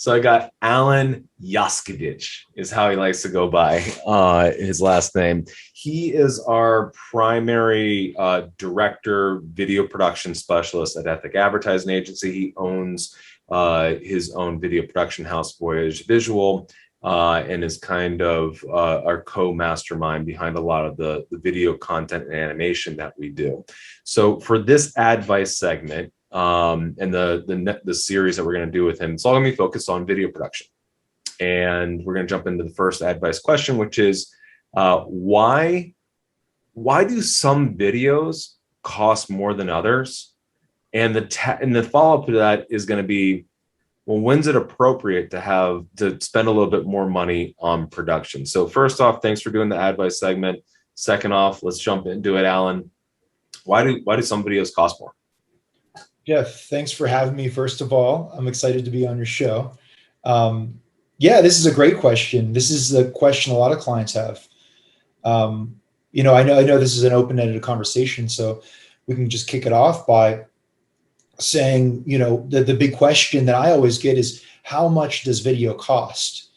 So I got Alan Jaskiewicz is how he likes to go by, his last name. He is our primary director, video production specialist at Ethic Advertising Agency. He owns his own video production house, Voyage Visual, and is kind of our co-mastermind behind a lot of the video content and animation that we do. So for this advice segment, and the series that we're going to do with him, it's all going to be focused on video production. And we're going to jump into the first advice question, which is why do some videos cost more than others? And the follow-up to that is going to be, well, when's it appropriate to spend a little bit more money on production? So first off, thanks for doing the advice segment. Second off, let's jump into it, Alan. Why do some videos cost more? Jeff, thanks for having me. First of all, I'm excited to be on your show. Yeah, this is a great question. This is the question a lot of clients have. I know this is an open-ended conversation, so we can just kick it off by saying, the big question that I always get is, how much does video cost?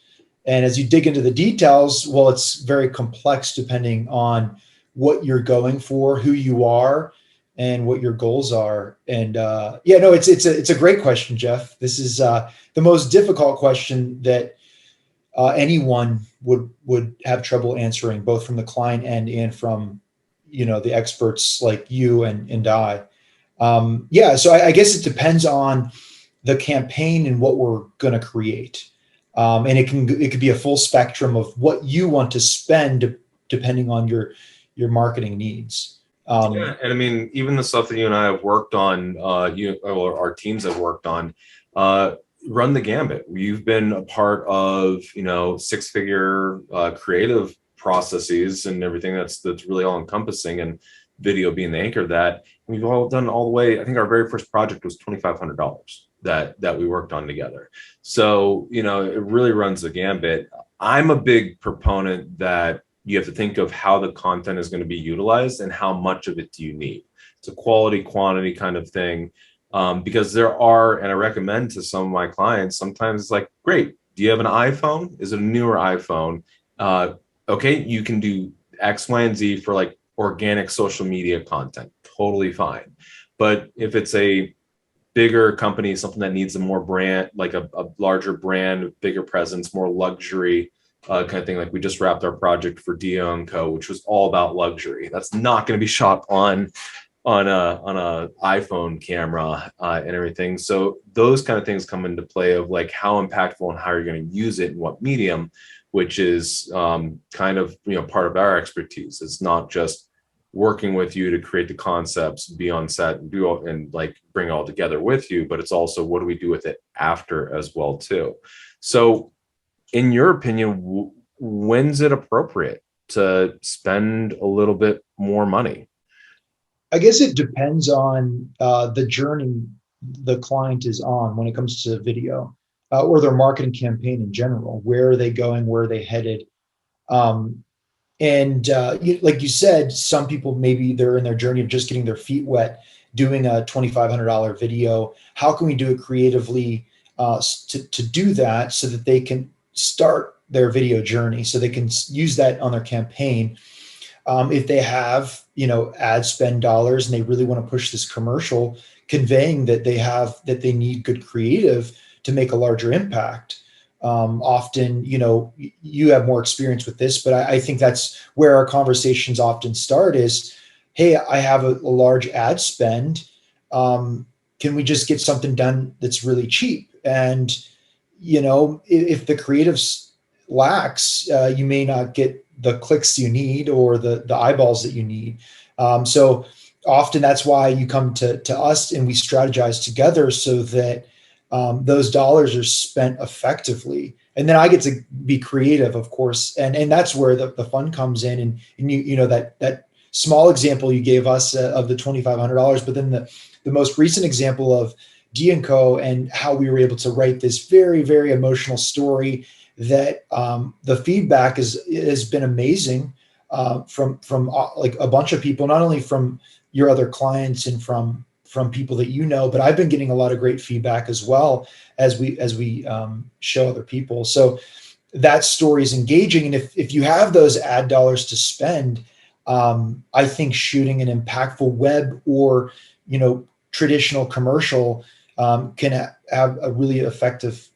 And as you dig into the details, well, it's very complex depending on what you're going for, who you are, and what your goals are. And it's a great question, Jeff. This is the most difficult question that anyone would have trouble answering, both from the client end and from the experts like you and I. So I guess it depends on the campaign and what we're going to create, and it could be a full spectrum of what you want to spend depending on your marketing needs. And I mean, even the stuff that you and I have worked on, or our teams have worked on, run the gambit. You've been a part of, six-figure creative processes and everything that's really all encompassing, and video being the anchor of that. We've all done all the way. I think our very first project was $2,500 that we worked on together. So, it really runs the gambit. I'm a big proponent that you have to think of how the content is going to be utilized and how much of it do you need. It's a quality, quantity kind of thing. Because there are, and I recommend to some of my clients, sometimes it's like, great, do you have an iPhone? Is it a newer iPhone? Okay, you can do X, Y, and Z for like organic social media content, totally fine. But if it's a bigger company, something that needs a more brand, like a larger brand, bigger presence, more luxury kind of thing, like we just wrapped our project for Dio & Co., which was all about luxury. That's not going to be shot on a iPhone camera and everything. So those kind of things come into play of like how impactful and how you're going to use it in what medium, which is kind of part of our expertise. It's not just working with you to create the concepts, be on set and bring it all together with you, but it's also what do we do with it after as well too. So in your opinion, when's it appropriate to spend a little bit more money? I guess it depends on the journey the client is on when it comes to video, or their marketing campaign in general. Where are they going? Where are they headed? Like you said, some people, maybe they're in their journey of just getting their feet wet, doing a $2,500 video. How can we do it creatively to do that so that they can start their video journey, so they can use that on their campaign? If they have, ad spend dollars and they really want to push this commercial, conveying that they need good creative to make a larger impact. Often, you have more experience with this, but I think that's where our conversations often start is, hey, I have a large ad spend. Can we just get something done that's really cheap? And, if the creative lacks, you may not get the clicks you need or the eyeballs that you need. So often that's why you come to us and we strategize together so that those dollars are spent effectively. And then I get to be creative, of course. And that's where the fun comes in. And that small example you gave us of the $2,500, but then the most recent example of D&Co and how we were able to write this very, very emotional story that the feedback has been amazing from like a bunch of people, not only from your other clients and from from people that you know, but I've been getting a lot of great feedback as well as we show other people. So that story is engaging. And if you have those ad dollars to spend, I think shooting an impactful web or, traditional commercial can have a really effective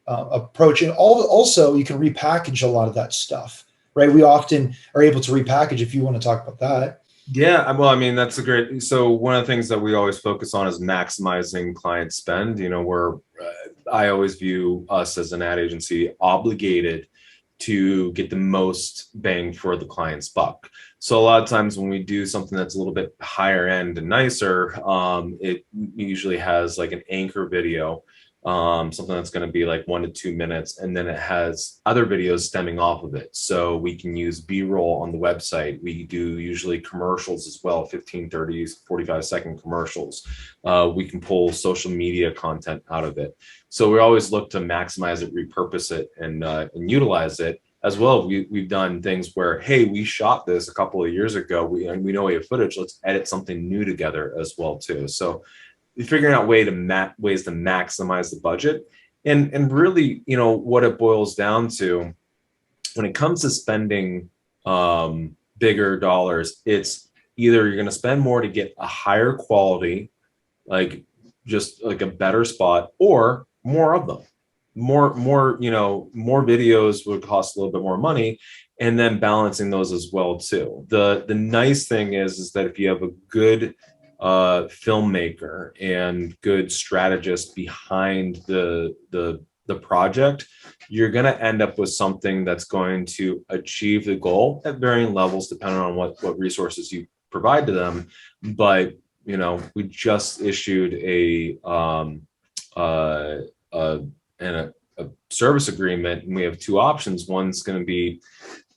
approach. And also you can repackage a lot of that stuff, right? We often are able to repackage, if you want to talk about that. Yeah, well, I mean, that's a great. So one of the things that we always focus on is maximizing client spend. I always view us as an ad agency obligated to get the most bang for the client's buck. So a lot of times when we do something that's a little bit higher end and nicer, it usually has like an anchor video, something that's going to be like 1 to 2 minutes, and then it has other videos stemming off of it. So we can use B-roll on the website. We do usually commercials as well, 15, 30, 45-second commercials. We can pull social media content out of it. So we always look to maximize it, repurpose it, and utilize it. As well, we've done things where, hey, we shot this a couple of years ago. We know we have footage. Let's edit something new together as well too. So figuring out ways to maximize the budget, and really, what it boils down to when it comes to spending bigger dollars, it's either you're going to spend more to get a higher quality, like just like a better spot, or more of them. More videos would cost a little bit more money, and then balancing those as well too. The nice thing is that if you have a good filmmaker and good strategist behind the project, you're going to end up with something that's going to achieve the goal at varying levels depending on what resources you provide to them. But we just issued a service agreement, and we have two options. One's going to be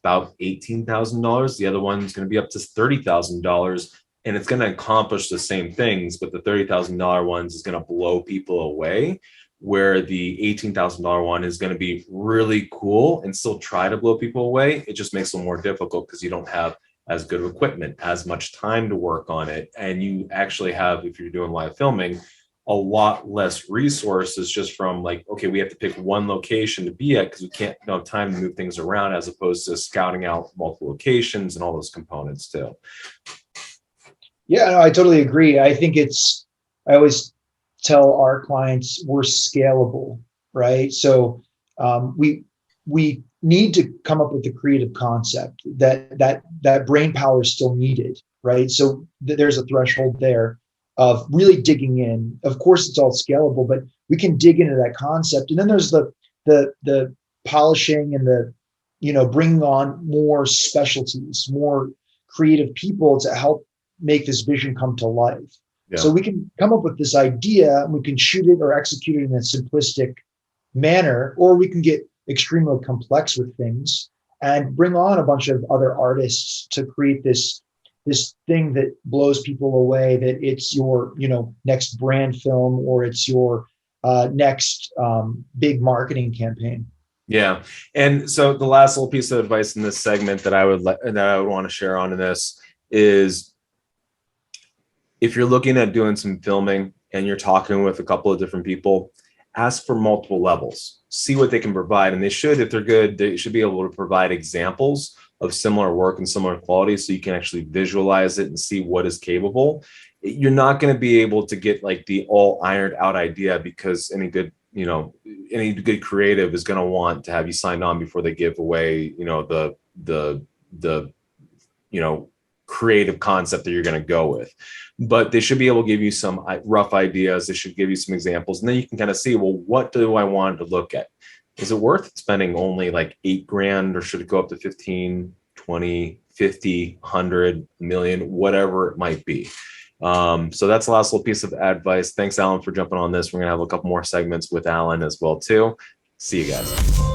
about $18,000. The other one's going to be up to $30,000, and it's going to accomplish the same things, but the $30,000 ones is going to blow people away, where the $18,000 one is going to be really cool and still try to blow people away. It just makes it more difficult because you don't have as good of equipment, as much time to work on it, and you actually have, if you're doing live filming, a lot less resources just from like, okay, we have to pick one location to be at because we can't have time to move things around, as opposed to scouting out multiple locations and all those components too. Yeah, no, I totally agree. I think I always tell our clients we're scalable, right? So we need to come up with a creative concept that brain power is still needed, right? So there's a threshold there of really digging in. Of course, it's all scalable, but we can dig into that concept. And then there's the polishing and the, bringing on more specialties, more creative people to help make this vision come to life. Yeah. So we can come up with this idea, and we can shoot it or execute it in a simplistic manner, or we can get extremely complex with things and bring on a bunch of other artists to create this thing that blows people away, that it's your, next brand film, or it's your next big marketing campaign. Yeah. And so the last little piece of advice in this segment that I would want to share on in this is, if you're looking at doing some filming and you're talking with a couple of different people, ask for multiple levels, see what they can provide. And if they're good, they should be able to provide examples of similar work and similar quality, so you can actually visualize it and see what is capable. You're not going to be able to get like the all ironed out idea, because any good creative is going to want to have you signed on before they give away, the creative concept that you're going to go with. But they should be able to give you some rough ideas. They should give you some examples, and then you can kind of see, well, what do I want to look at? Is it worth spending only like $8,000, or should it go up to 15, 20, 50, 100, million, whatever it might be? So that's the last little piece of advice. Thanks, Alan, for jumping on this. We're going to have a couple more segments with Alan as well too. See you guys.